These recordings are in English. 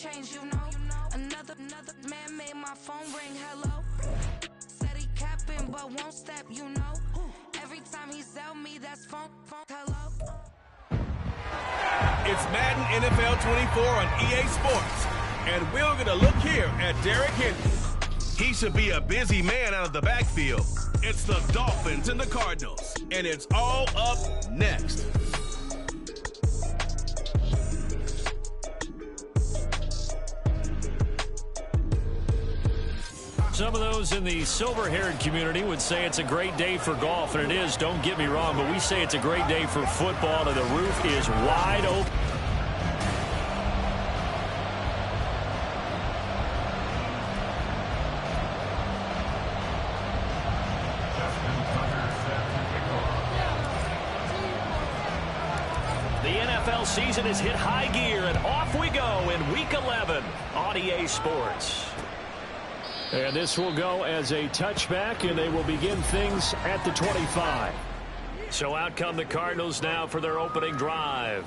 change, you know. Another man made my phone ring, hello. Said he capping, but won't step, you know. Every time he sell me, that's phone, hello. It's Madden NFL 24 on EA Sports. And we're going to look here at Derrick Henry. He should be a busy man out of the backfield. It's the Dolphins and the Cardinals. And it's all up next. Some of those in the silver-haired community would say it's a great day for golf, and it is, don't get me wrong, but we say it's a great day for football, and the roof is wide open. The NFL season has hit high gear, and off we go in Week 11 on EA Sports. And this will go as a touchback, and they will begin things at the 25. So out come the Cardinals now for their opening drive.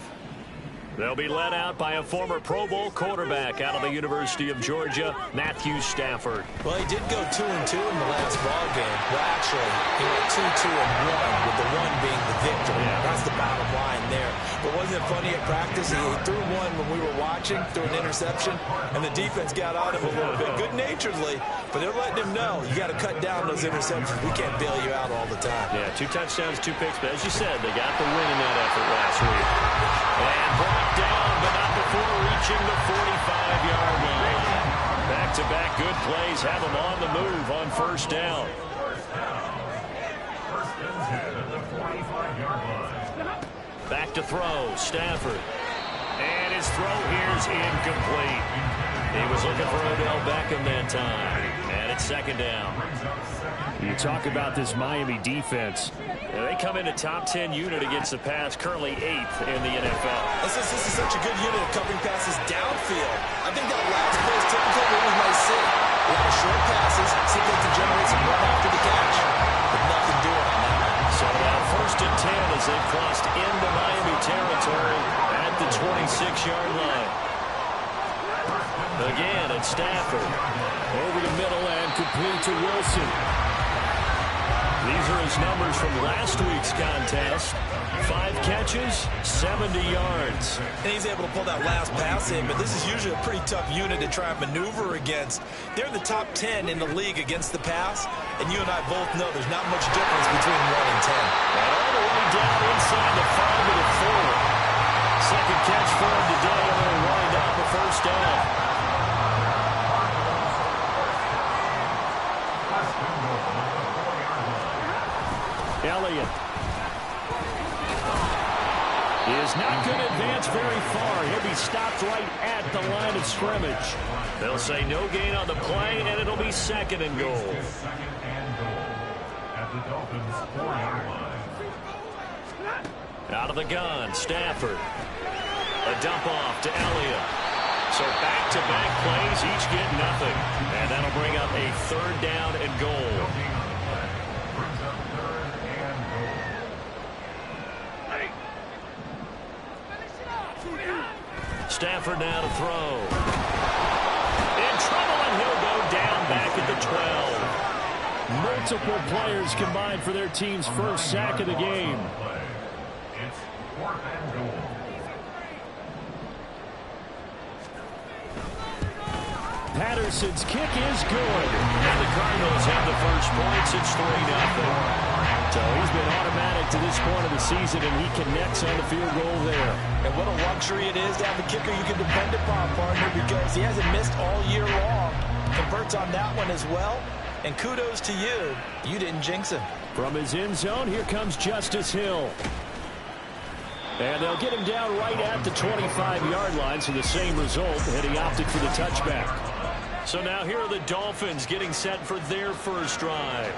They'll be led out by a former Pro Bowl quarterback out of the University of Georgia, Matthew Stafford. Well, he did go 2-2 in the last ball game. Well, actually, he went 2-2-1, with the one being the victory. Yeah. That's the bottom line there. But wasn't it funny at practice? He threw one when we were watching, threw an interception, and the defense got on him a little bit, good-naturedly. But they're letting him know, you got to cut down those interceptions. We can't bail you out all the time. Yeah, 2 touchdowns, 2 picks. But as you said, they got the win in that effort last week. And brought down, but not before reaching the 45-yard line. Back-to-back good plays have them on the move on first down. Back to throw, Stafford. And his throw here's incomplete. He was looking for Odell Beckham that time. And it's second down. You talk about this Miami defense. They come in a top 10 unit against the pass, currently 8th in the NFL. This is such a good unit of covering passes downfield. I think that last play is typical of what we might see. A lot of short passes, seem like to generate some run after the catch. But nothing doing on that. So now first and 10 as they've crossed into Miami territory at the 26-yard line. Again, it's Stafford. Over the middle and complete to Wilson. These are his numbers from last week's contest. 5 catches, 70 yards. And he's able to pull that last pass in, but this is usually a pretty tough unit to try and maneuver against. They're in the top 10 in the league against the pass, and you and I both know there's not much difference between 1 and 10. And all the way down inside the 5 to the 4. Second catch for him today, and they'll wind up a first down. Elliott is not going to advance very far. He'll be stopped right at the line of scrimmage. They'll say no gain on the play, and it'll be second and goal. Out of the gun, Stafford. A dump off to Elliott. So back-to-back plays, each get nothing. And that'll bring up a third down and goal. Stafford now to throw. In trouble, and he'll go down back at the 12. Multiple players combined for their team's first sack of the game. It's 4th and goal. Patterson's kick is good. And the Cardinals have the first points. It's 3-0. So he's been automatic to this point of the season, and he connects on the field goal there. And what a luxury it is to have a kicker you can depend upon, partner, because he hasn't missed all year long. Converts on that one as well. And kudos to you. You didn't jinx him. From his end zone, here comes Justice Hill. And they'll get him down right at the 25-yard line, so the same result, and he opted for the touchback. So now here are the Dolphins getting set for their first drive.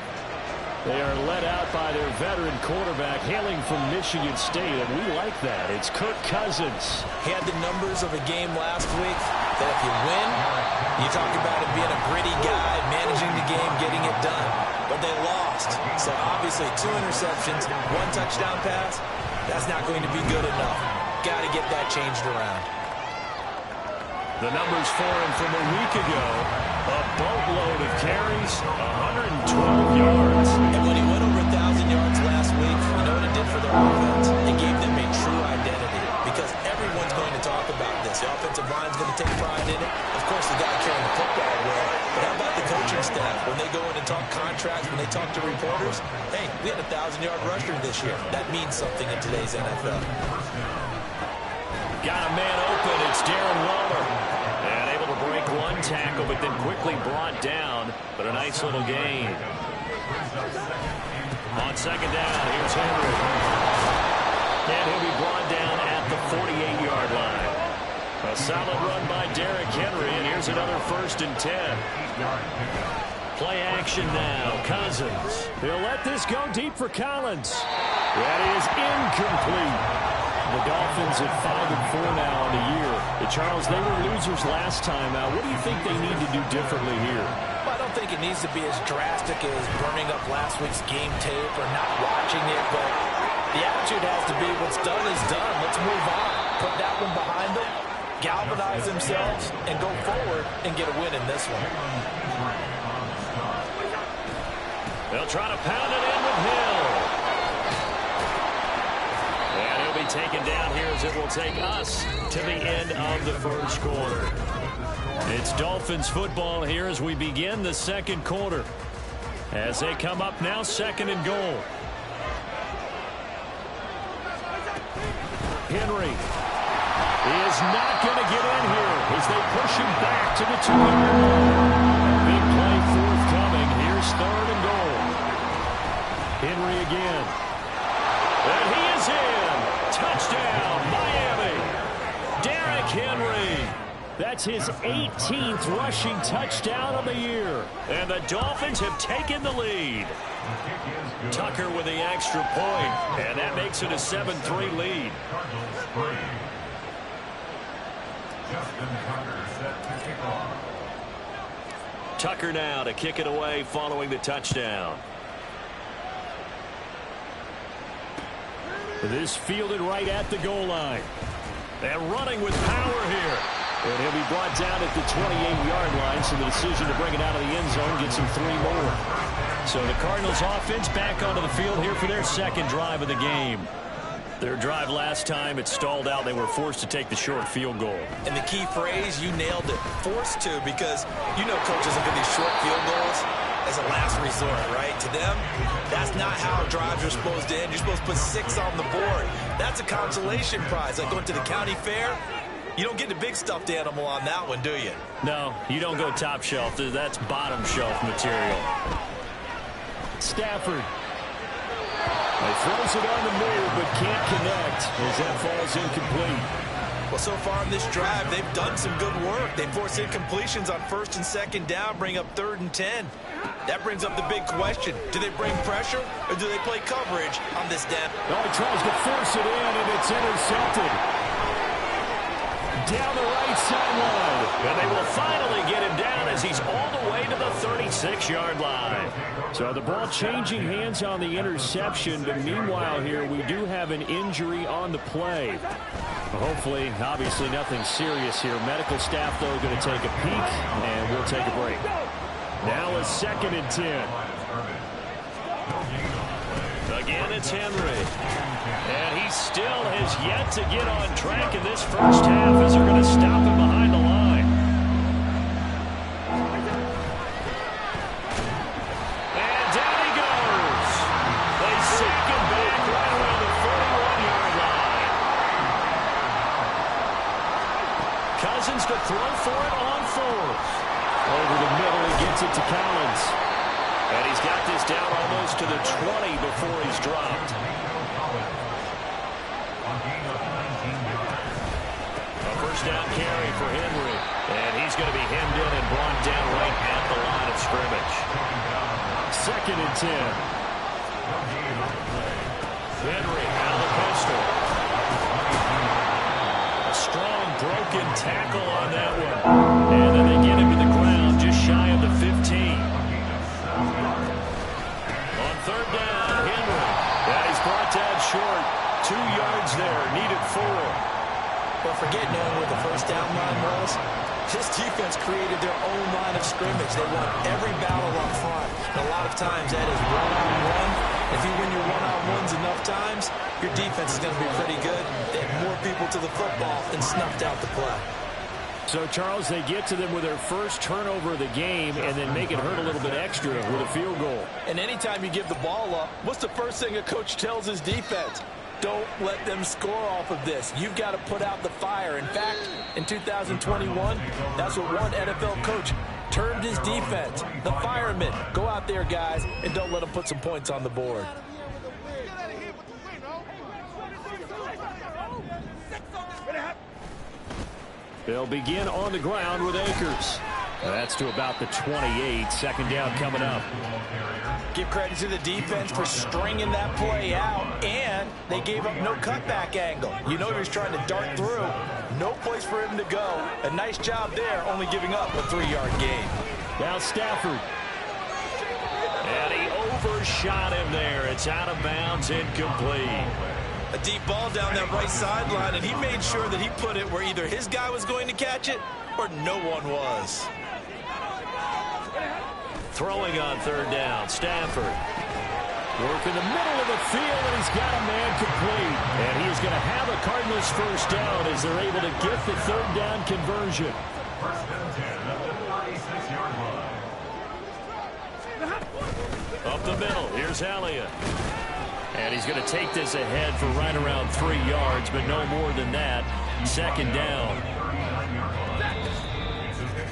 They are led out by their veteran quarterback hailing from Michigan State, and we like that. It's Kirk Cousins. He had the numbers of a game last week that if you win, you talk about him being a gritty guy, managing the game, getting it done. But they lost. So obviously 2 interceptions, 1 touchdown pass, that's not going to be good enough. Got to get that changed around. The numbers for him from a week ago, a boatload of carries, 112 yards. And when he went over 1,000 yards last week, you know what it did for their offense? It gave them a true identity because everyone's going to talk about this. The offensive line's going to take pride in it. Of course, the guy carrying the football will. But how about the coaching staff? When they go in and talk contracts, when they talk to reporters, hey, we had a 1,000-yard rusher this year. That means something in today's NFL. Got a man open. It's Darren Waller. And able to break one tackle, but then quickly brought down. But a nice little gain. On second down, here's Henry. And he'll be brought down at the 48-yard line. A solid run by Derrick Henry, and here's another 1st and 10. Play action now. Cousins. He'll let this go deep for Collins. That is incomplete. The Dolphins at 5-4 now on the year. Charles, they were losers last time out. What do you think they need to do differently here? Well, I don't think it needs to be as drastic as burning up last week's game tape or not watching it, but the attitude has to be what's done is done. Let's move on. Put that one behind them, galvanize themselves, and go forward and get a win in this one. They'll try to pound it in with Hill. And he'll be taken down here as it will take us to the end of the first quarter. It's Dolphins football here as we begin the second quarter. As they come up now, 2nd and goal. Henry is not going to get in here as they push him back to the 2-yard line. Big play forthcoming. Here's 3rd and goal. Henry again. And he is in. Touchdown, Miami. Derrick Henry. That's his 18th rushing touchdown of the year. And the Dolphins have taken the lead. Tucker with the extra point, and that makes it a 7-3 lead. Tucker now to kick it away following the touchdown. This fielded right at the goal line. And running with power here. And he'll be brought down at the 28-yard line, so the decision to bring it out of the end zone gets him 3 more. So the Cardinals offense back onto the field here for their second drive of the game. Their drive last time, it stalled out. They were forced to take the short field goal. And the key phrase, you nailed it, forced to, because you know coaches look at these short field goals as a last resort, right? To them, that's not how drives are supposed to end. You're supposed to put 6 on the board. That's a consolation prize. Like going to the county fair, you don't get the big stuffed animal on that one, do you? No, you don't go top shelf. That's bottom shelf material. Stafford. He throws it on the move, but can't connect as that falls incomplete. Well, so far in this drive, they've done some good work. They force incompletions on 1st and 2nd down, bring up 3rd and 10. That brings up the big question. Do they bring pressure, or do they play coverage on this down? Oh, he tries to force it in, and it's intercepted. Down the right sideline. And they will finally get him down as he's all the way to the 36-yard line. So the ball changing hands on the interception, but meanwhile here we do have an injury on the play. Hopefully, obviously nothing serious here. Medical staff, though, going to take a peek, and we'll take a break. Now a 2nd and 10. Again, it's Henry. And he still has yet to get on track in this first half as they're going to stop him behind the line. And down he goes. They sack him back right around the 41-yard line. Cousins to throw for it on 4th. Over the middle, he gets it to Collins. And he's got this down almost to the 20 before he's dropped. A first down carry for Henry. And he's going to be hemmed in and brought down right at the line of scrimmage. 2nd and 10. Henry out of the pistol. A strong broken tackle on that one. And then they get him to the ground just shy of the 15. On 3rd down, Henry. And he's brought down short. 2 yards there, needed 4. Well, forget knowing where the first down line was. This defense created their own line of scrimmage. They won every battle up front. And a lot of times that is one-on-one. If you win your one-on-ones enough times, your defense is going to be pretty good. They have more people to the football and snuffed out the play. So, Charles, they get to them with their first turnover of the game and then make it hurt a little bit extra with a field goal. And anytime you give the ball up, what's the first thing a coach tells his defense? Don't let them score off of this. You've got to put out the fire. In fact, in 2021, that's what one NFL coach termed his defense. The firemen. Go out there, guys, and don't let them put some points on the board. They'll begin on the ground with Akers. That's to about the 28. Second down coming up. Give credit to the defense for stringing that play out, and they gave up no cutback angle. You know he was trying to dart through. No place for him to go. A nice job there, only giving up a 3-yard gain. Now Stafford. And he overshot him there. It's out of bounds, incomplete. A deep ball down that right sideline, and he made sure that he put it where either his guy was going to catch it or no one was. Throwing on third down, Stafford. Work in the middle of the field, and he's got a man complete. And he is going to have a Cardinals first down as they're able to get the third down conversion. First and 10 at the 36-yard line. Up the middle, here's Elliott. And he's going to take this ahead for right around 3 yards, but no more than that. Second down.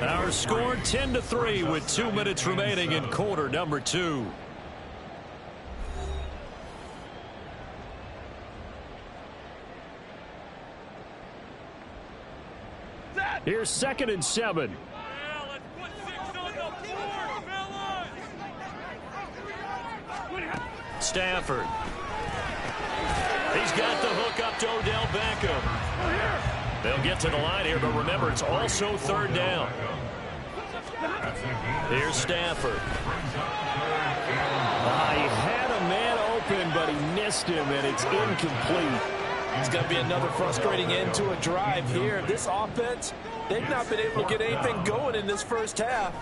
Our score 10-3 with 2 minutes remaining in quarter number 2. Here's 2nd and 7. Stafford. He's got the hook up to Odell Beckham. They'll get to the line here, but remember, it's also third down. Here's Stafford. He had a man open, but he missed him, and it's incomplete. It's going to be another frustrating end to a drive here. This offense, they've not been able to get anything going in this first half.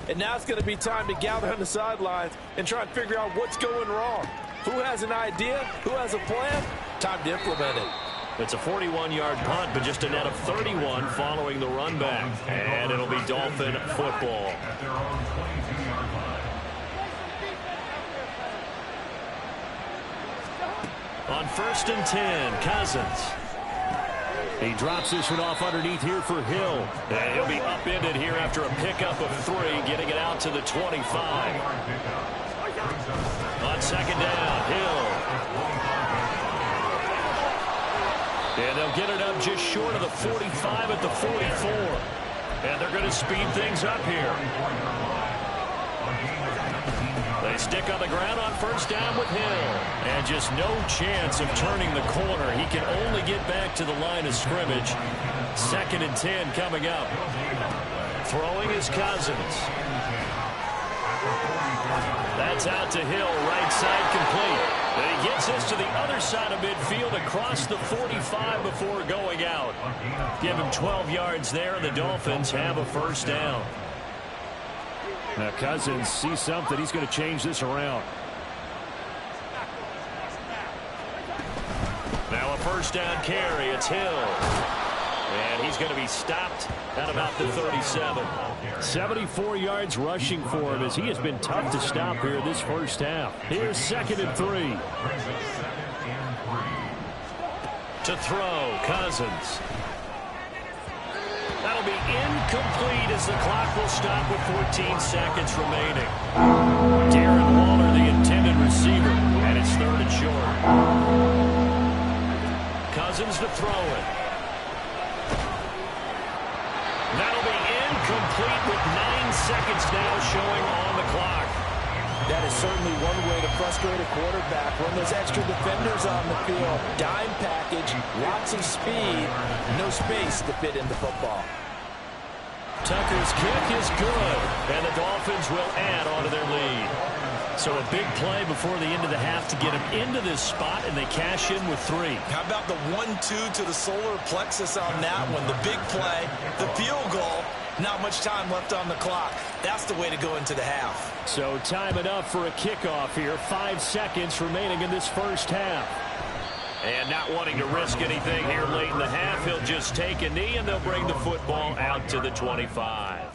And now it's going to be time to gather on the sidelines and try and figure out what's going wrong. Who has an idea? Who has a plan? Time to implement it. It's a 41-yard punt, but just a net of 31 following the run back. And it'll be Dolphin football. On 1st and 10, Cousins. He drops this one off underneath here for Hill. And he'll be upended here after a pickup of 3, getting it out to the 25. On 2nd down, Hill. And they'll get it up just short of the 45 at the 44. And they're going to speed things up here. They stick on the ground on 1st down with Hill. And just no chance of turning the corner. He can only get back to the line of scrimmage. 2nd and 10 coming up. Throwing is Cousins. That's out to Hill, right side complete. And he gets this to the other side of midfield across the 45 before going out. Give him 12 yards there, and the Dolphins have a first down. Now Cousins sees something. He's going to change this around. Now a first down carry. It's Hill. And he's going to be stopped at about the 37. 74 yards rushing for him as he has been tough to stop here this first half. Here's 2nd and 3. To throw, Cousins. That'll be incomplete as the clock will stop with 14 seconds remaining. Darren Waller, the intended receiver, and it's 3rd and short. Cousins to throw it. That'll be incomplete with 9 seconds now showing on the clock. That is certainly one way to frustrate a quarterback. When there's extra defenders on the field, dime package, lots of speed, no space to fit into football. Tucker's kick is good, and the Dolphins will add onto their lead. So a big play before the end of the half to get them into this spot, and they cash in with 3. How about the 1-2 to the solar plexus on that one? The big play, the field goal, Not much time left on the clock. That's the way to go into the half. So time enough for a kickoff here. 5 seconds remaining in this first half. And not wanting to risk anything here late in the half, he'll just take a knee, and they'll bring the football out to the 25.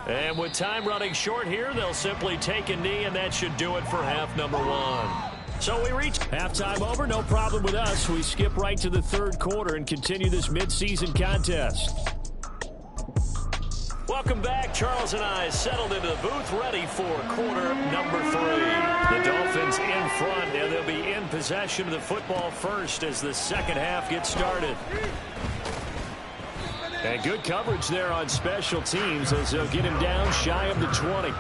And with time running short here, they'll simply take a knee, and that should do it for half number 1. So we reach halftime over, no problem with us. We skip right to the third quarter and continue this midseason contest. Welcome back. Charles and I settled into the booth, ready for quarter number 3. The Dolphins in front, and they'll be in possession of the football first as the second half gets started. And good coverage there on special teams as they'll get him down shy of the 20.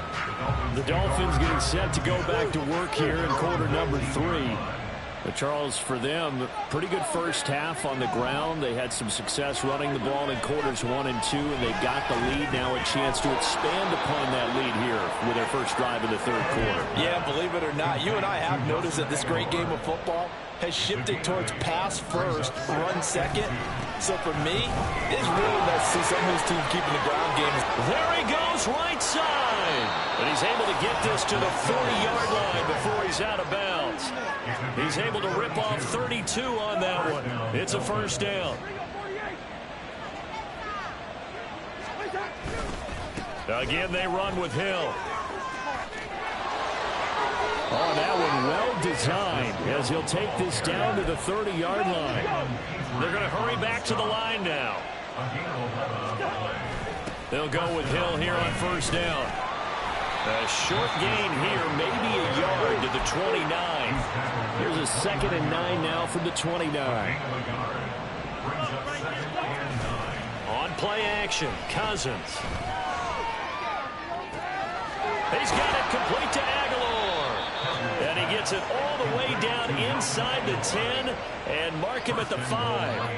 The Dolphins getting set to go back to work here in quarter number 3. But Charles, for them, pretty good first half on the ground. They had some success running the ball in quarters 1 and 2, and they've got the lead now, a chance to expand upon that lead here with their first drive in the third quarter. Yeah, believe it or not, you and I have noticed that this great game of football has shifted towards pass first, run second. So for me, it's really nice to see some of these teams keeping the ground game. There he goes, right side. And he's able to get this to the 40-yard line before he's out of bounds. He's able to rip off 32 on that one. It's a first down. Again, they run with Hill. Oh, that one well designed as he'll take this down to the 30-yard line. They're going to hurry back to the line now. They'll go with Hill here on first down. A short gain here, maybe a yard to the 29. Here's a 2nd and 9 now from the 29. On play action, Cousins. He's got it complete to Aguilar. And he gets it all the way down inside the 10 and mark him at the 5.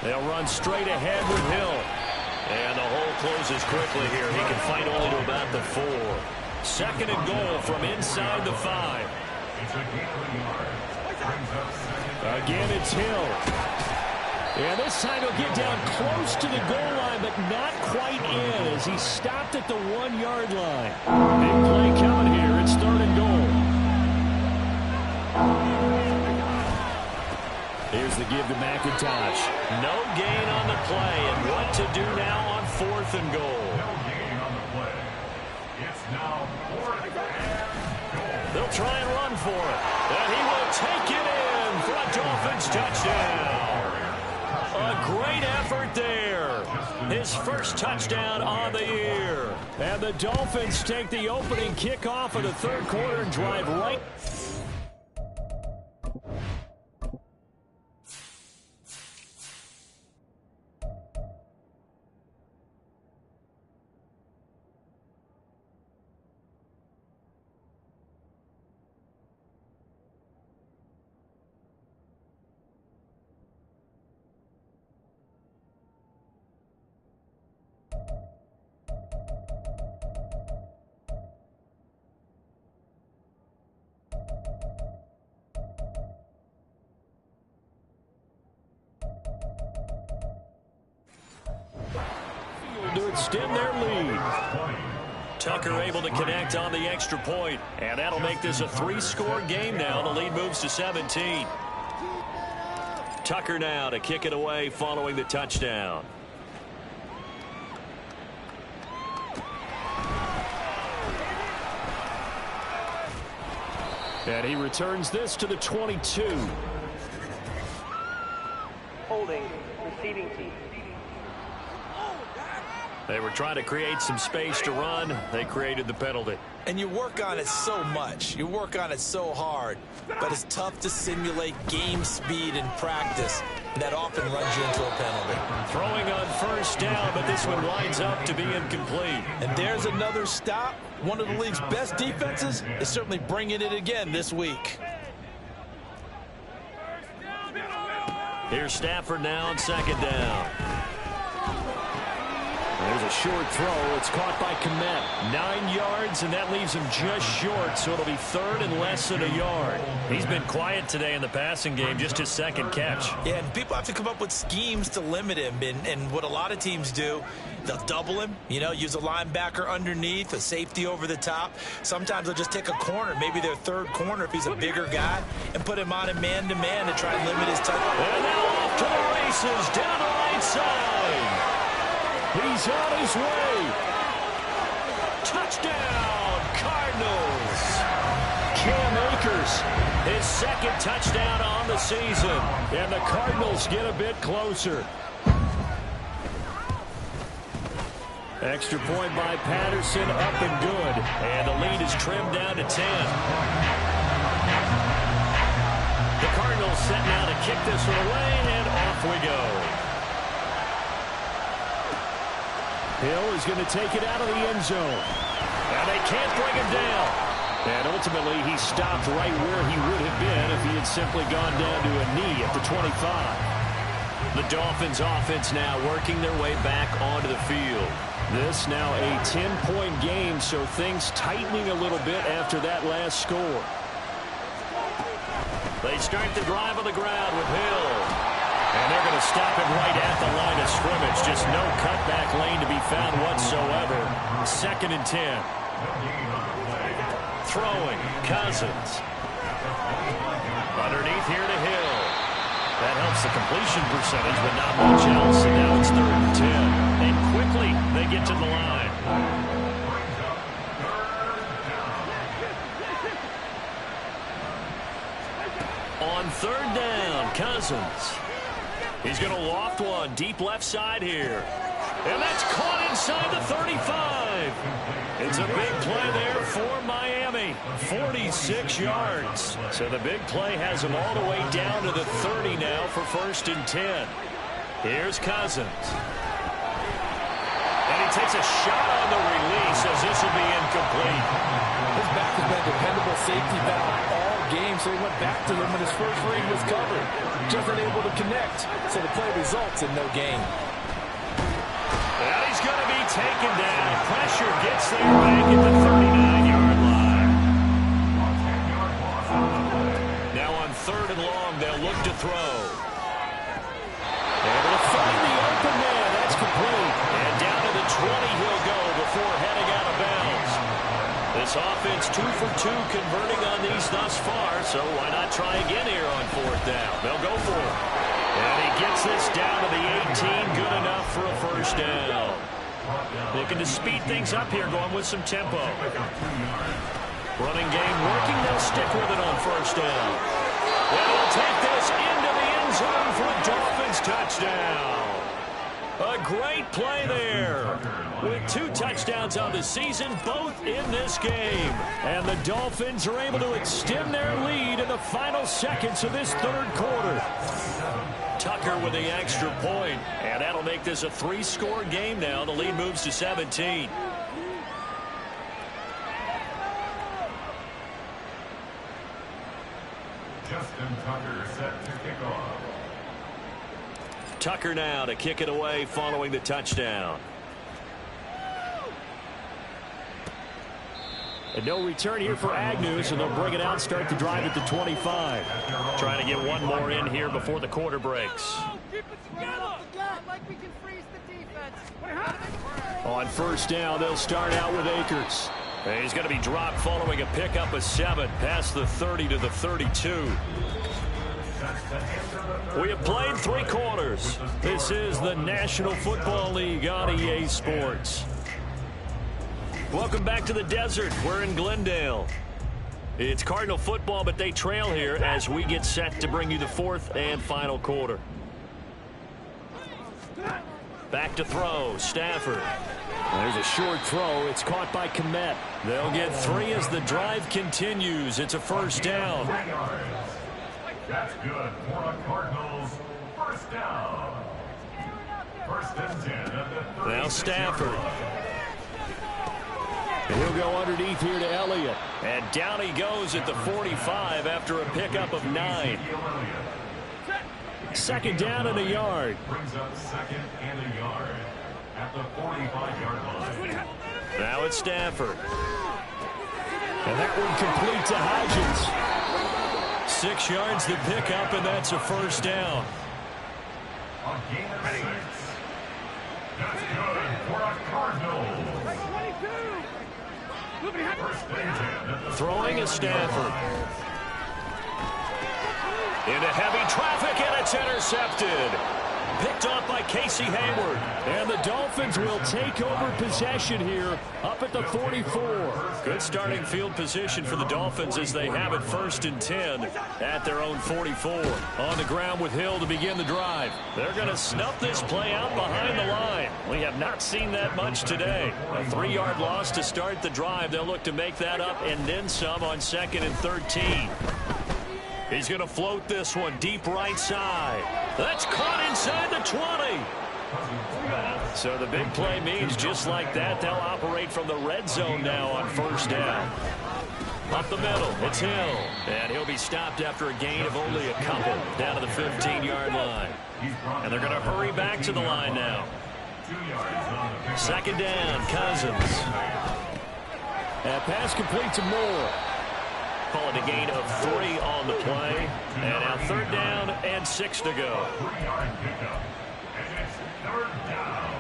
They'll run straight ahead with Hill. And the hole closes quickly here. He can fight only to about the 4. 2nd and goal from inside the 5. Again, it's Hill. And this time he'll get down close to the goal line, but not quite in as he stopped at the 1-yard line. Big play coming here. It's 3rd and goal. Here's the give to McIntosh. No gain on the play, and what to do now on 4th and goal. No gain on the play. It's now 4th and goal. They'll try and run for it. And he will take it in for a Dolphins touchdown. A great effort there. His first touchdown on the year. And the Dolphins take the opening kickoff of the third quarter and drive right. To extend their lead. Tucker able to connect on the extra point, and that'll make this a 3-score game now. The lead moves to 17. Tucker now to kick it away following the touchdown. And he returns this to the 22. Holding, receiving team. They were trying to create some space to run. They created the penalty. And you work on it so much. You work on it so hard. But it's tough to simulate game speed in practice. And that often runs you into a penalty. Throwing on first down, but this one winds up to be incomplete. And there's another stop. One of the league's best defenses is certainly bringing it again this week. Here's Stafford now on 2nd down. There's a short throw. It's caught by Kmet. 9 yards, and that leaves him just short, so it'll be third and less than a yard. He's been quiet today in the passing game, just his second catch. Yeah, and people have to come up with schemes to limit him, and what a lot of teams do, they'll double him, use a linebacker underneath, a safety over the top. Sometimes they'll just take a corner, maybe their third corner if he's a bigger guy, and put him on a man-to-man to try and limit his touch. And now off to the races, down the right side. He's on his way. Touchdown, Cardinals. Cam Akers, his second touchdown on the season. And the Cardinals get a bit closer. Extra point by Patterson, up and good. And the lead is trimmed down to 10. The Cardinals set now to kick this one away, and off we go. Hill is going to take it out of the end zone. And they can't bring him down. And ultimately, he stopped right where he would have been if he had simply gone down to a knee at the 25. The Dolphins offense now working their way back onto the field. This now a 10-point game, so things tightening a little bit after that last score. They start the drive on the ground with Hill. And they're going to stop him right at the line of scrimmage. Just no cutback lane to be found whatsoever. 2nd and 10. Throwing, Cousins. Underneath here to Hill. That helps the completion percentage, but not much else. And now it's 3rd and 10. And quickly they get to the line. On 3rd down, Cousins. He's going to loft one deep left side here. And that's caught inside the 35. It's a big play there for Miami. 46 yards. So the big play has him all the way down to the 30 now for 1st and 10. Here's Cousins. And he takes a shot on the release as this will be incomplete. His back has been a dependable safety valve all game, so he went back to him when his first read was covered. Just unable to connect, so the play results in no gain. And he's going to be taken down. Pressure gets there back at the 39-yard line. Now on 3rd and long, they'll look to throw. Able to find the open man. That's complete. And down to the 20 he'll go before heading out of bounds. This offense 2 for 2 converting on these thus far, so why not try again here on 4th down? They'll go for it. And he gets this down to the 18, good enough for a 1st down. Looking to speed things up here, going with some tempo. Running game working, they'll stick with it on 1st down. And he'll take this into the end zone for a Dolphins touchdown. A great play there. With 2 touchdowns on the season, both in this game. And the Dolphins are able to extend their lead in the final seconds of this 3rd quarter. Tucker with the extra point. And that'll make this a 3-score game now. The lead moves to 17. Justin Tucker set to kick off. Tucker now to kick it away following the touchdown. And no return here for Agnew, so they'll bring it out, start the drive at the 25. Trying to get one more in here before the quarter breaks. On 1st down, they'll start out with Akers. And he's going to be dropped following a pickup of 7 past the 30 to the 32. We have played 3 quarters. This is the National Football League on EA Sports. Welcome back to the desert. We're in Glendale. It's Cardinal football, but they trail here as we get set to bring you the 4th and final quarter. Back to throw, Stafford. There's a short throw. It's caught by Kmet. They'll get 3 as the drive continues. It's a 1st down. That's good for the Cardinals. 1st down. 1st and 10 at the 30. Now Stafford. He'll go underneath here to Elliott. And down he goes at the 45 after a pickup of 9. 2nd down and a yard. Brings up 2nd and a yard. at the 45-yard line. Now it's Stafford. And that one complete to Hodgins. 6 yards to pick up, and that's a first down. A gain of 6. That's good for a Cardinals. First and 10. Throwing is Stafford. Into heavy traffic, and it's intercepted. Picked off by Casey Hayward. And the Dolphins will take over possession here up at the 44. Good starting field position for the Dolphins as they have it 1st and 10 at their own 44. On the ground with Hill to begin the drive. They're going to snuff this play out behind the line. We have not seen that much today. A 3-yard loss to start the drive. They'll look to make that up and then some on 2nd and 13. He's going to float this one deep right side. That's caught inside the 20. So the big play means just like that, they'll operate from the red zone now on 1st down. Up the middle, it's Hill. And he'll be stopped after a gain of only a couple down to the 15-yard line. And they're going to hurry back to the line now. 2nd down, Cousins. And pass complete to Moore. Call it a gain of 3 on the play. And now 3rd down and 6 to go. 3-yard pickup. And it's 3rd down.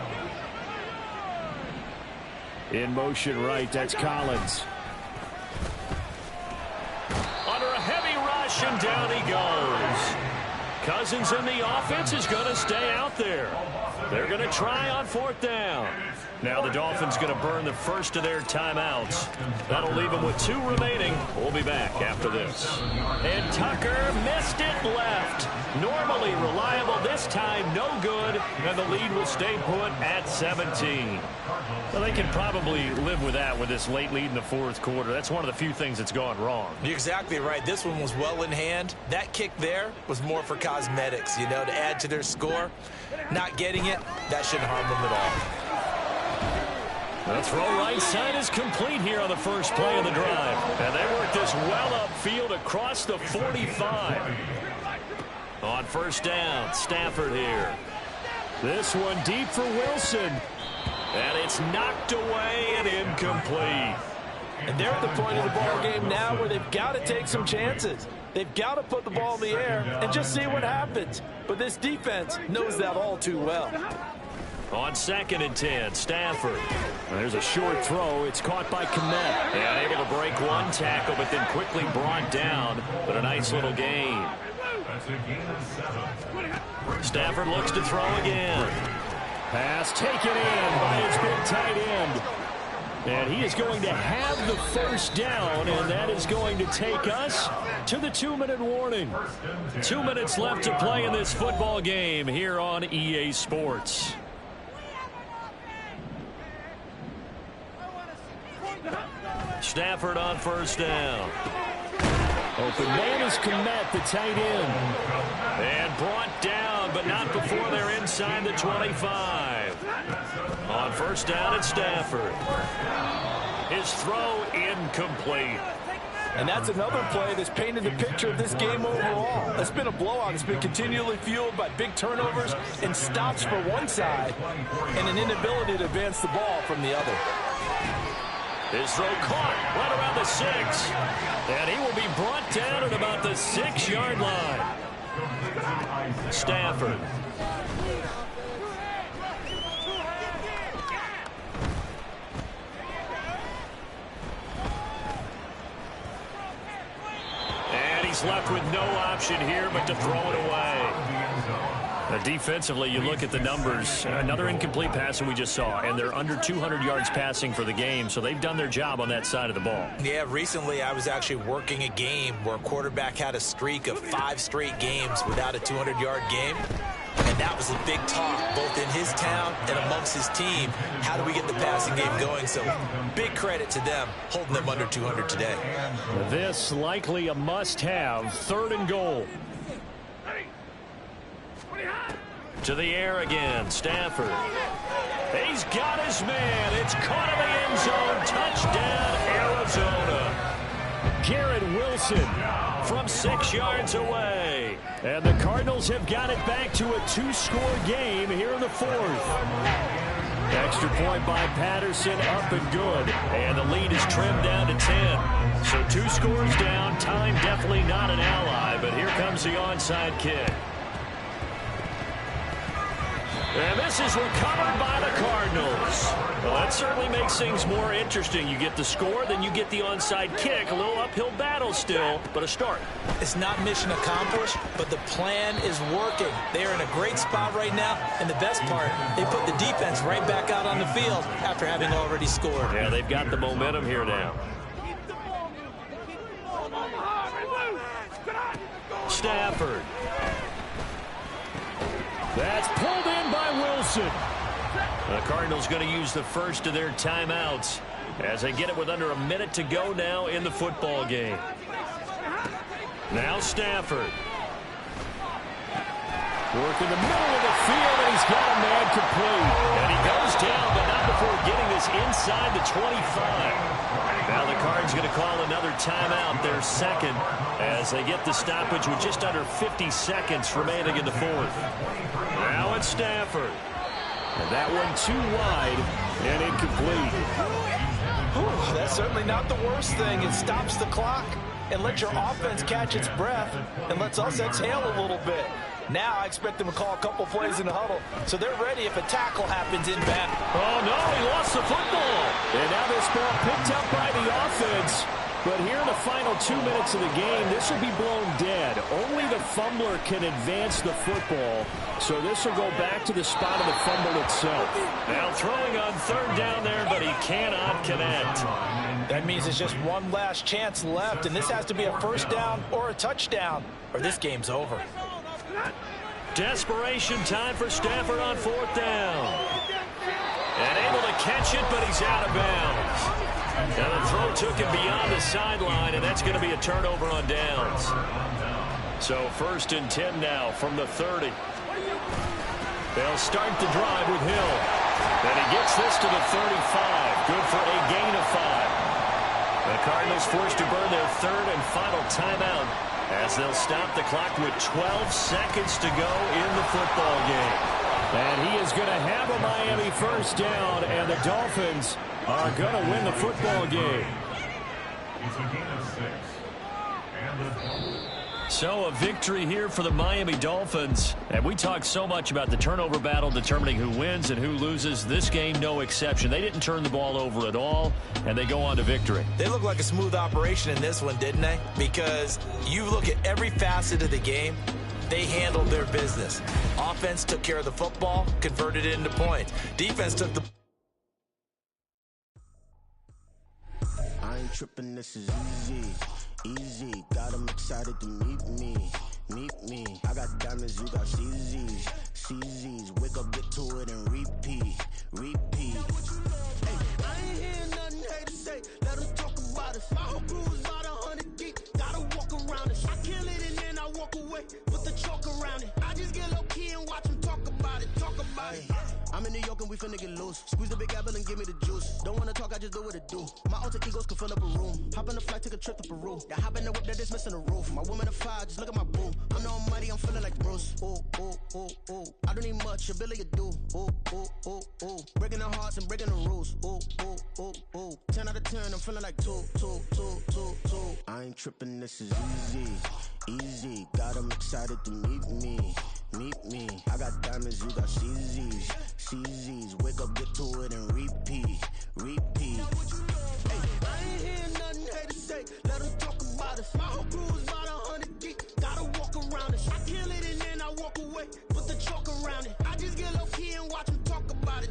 In motion right, that's Collins. Under a heavy rush, and down he goes. Cousins in the offense is going to stay out there. They're going to try on 4th down. Now the Dolphins going to burn the first of their timeouts. That'll leave them with 2 remaining. We'll be back after this. And Tucker missed it left. Normally reliable, this time no good. And the lead will stay put at 17. Well, they can probably live with that with this late lead in the 4th quarter. That's one of the few things that's gone wrong. You're exactly right. This one was well in hand. That kick there was more for cosmetics, to add to their score. Not getting it, that shouldn't harm them at all. The throw right side is complete here on the first play of the drive. And they work this well upfield across the 45. On 1st down, Stafford here. This one deep for Wilson. And it's knocked away and incomplete. And they're at the point of the ball game now where they've got to take some chances. They've got to put the ball in the air and just see what happens. But this defense knows that all too well. On 2nd and 10, Stafford. And there's a short throw. It's caught by Kmet. And able to break one tackle, but then quickly brought down. But a nice little gain. That's a gain of 7. Stafford looks to throw again. Pass taken in by his big tight end. And he is going to have the 1st down, and that is going to take us to the 2-minute warning. 2 minutes left to play in this football game here on EA Sports. Stafford on 1st down. Open man is Kmet, the tight end. And brought down, but not before they're inside the 25. On 1st down, it's Stafford. His throw incomplete. And that's another play that's painted the picture of this game overall. It's been a blowout. It's been continually fueled by big turnovers and stops for one side and an inability to advance the ball from the other. His throw caught right around the 6. And he will be brought down at about the 6-yard line. Stafford. And he's left with no option here but to throw it away. Defensively, you look at the numbers. Another incomplete pass that we just saw, and they're under 200 yards passing for the game, so they've done their job on that side of the ball. Yeah, recently I was actually working a game where a quarterback had a streak of 5 straight games without a 200-yard game. And that was a big talk, both in his town and amongst his team. How do we get the passing game going? So big credit to them, holding them under 200 today. This likely a must-have, 3rd and goal. To the air again, Stafford. He's got his man. It's caught in the end zone. Touchdown, Arizona. Garrett Wilson from 6 yards away. And the Cardinals have got it back to a 2-score game here in the 4th. Extra point by Patterson, up and good. And the lead is trimmed down to 10. So 2 scores down. Time definitely not an ally, but here comes the onside kick. And this is recovered by the Cardinals. Well, that certainly makes things more interesting. You get the score, then you get the onside kick. A little uphill battle still, but a start. It's not mission accomplished, but the plan is working. They are in a great spot right now, and the best part, they put the defense right back out on the field after having already scored. Yeah, they've got the momentum here now. Stafford. That's pulled in by Wilson. The Cardinals going to use the first of their timeouts as they get it with under a minute to go now in the football game. Now Stafford. Work in the middle of the field, and he's got a man complete. And he goes down, but not before getting this inside the 25. Now the Cards going to call another timeout, their second, as they get the stoppage with just under 50 seconds remaining in the fourth. Now it's Stafford. And that one too wide and incomplete. Whew, that's certainly not the worst thing. It stops the clock and lets your offense catch its breath and lets us exhale a little bit. Now I expect them to call a couple plays in the huddle, so they're ready if a tackle happens in back. Oh, no, he lost the football. And now this ball picked up by the offense. But here in the final 2 minutes of the game, this will be blown dead. Only the fumbler can advance the football, so this will go back to the spot of the fumble itself. Now throwing on third down there, but he cannot connect. That means it's just one last chance left, and this has to be a first down or a touchdown, or this game's over. Desperation time for Stafford on fourth down. And able to catch it, but he's out of bounds. And the throw took him beyond the sideline, and that's going to be a turnover on downs. So 1st and 10 now from the 30. They'll start the drive with Hill. And he gets this to the 35. Good for a gain of 5. The Cardinals forced to burn their third and final timeout as they'll stop the clock with 12 seconds to go in the football game. And he is going to have a Miami first down, and the Dolphins are going to win the football game. It's a gain of 6. And the So a victory here for the Miami Dolphins. And we talk so much about the turnover battle determining who wins and who loses. This game, no exception. They didn't turn the ball over at all, and they go on to victory. They look like a smooth operation in this one, didn't they? Because you look at every facet of the game, they handled their business. Offense took care of the football, converted it into points. Defense took the... I ain't tripping, this is easy. Easy, got them excited to meet me. I got diamonds, you got CZs. Wake up, get to it, and repeat. Hey, I ain't hearing nothing hate to say. Let them talk about us. My whole crew is about 100 deep. Gotta walk around it. I kill it and then I walk away. Put the chalk around it. I just get low key and watch them talk about it. I'm in New York and we finna get loose. Squeeze the big apple and give me the juice. Don't wanna talk, I just do what it do. My alter egos can fill up a room. Hop on the flight, take a trip to Peru. That hop in the whip that is missing the roof. My woman a fire, just look at my boo. I'm no almighty, I'm feeling like Bruce. Ooh. I don't need much, ability to do. Ooh. Breaking the hearts and breaking the rules. Ooh. 10 out of 10, I'm feeling like two. I ain't tripping, this is easy. Got them excited to meet me. I got diamonds, you got CZs. Wake up, get to it, and repeat. Hey, I ain't hearing nothing hate to say. Let them talk about us. My whole crew is about 100 deep. Gotta walk around it. I kill it and then I walk away. Put the chalk around it. I just get low key and watch them talk about it.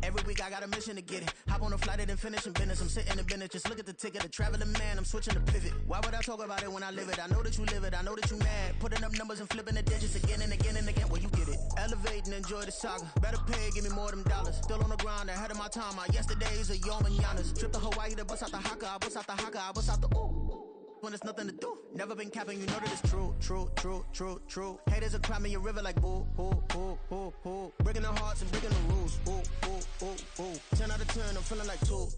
Every week I got a mission to get it. Hop on a flight and then finish in business. I'm sitting in business, just look at the ticket. A traveling man, I'm switching to pivot. Why would I talk about it when I live it? I know that you live it, I know that you mad. Putting up numbers and flipping the digits again and again and again. Well, you get it. Elevate and enjoy the saga. Better pay, give me more than dollars. Still on the grind, ahead of my time. My yesterdays are yo mananas. Trip to Hawaii to bust out the haka. I bust out the haka. I bust out the ooh. When there's nothing to do. Never been capping, you know that it's true. Haters will cry me a river like boo. Breaking the hearts and breaking the rules. Ooh. 10 out of 10, I'm feeling like two.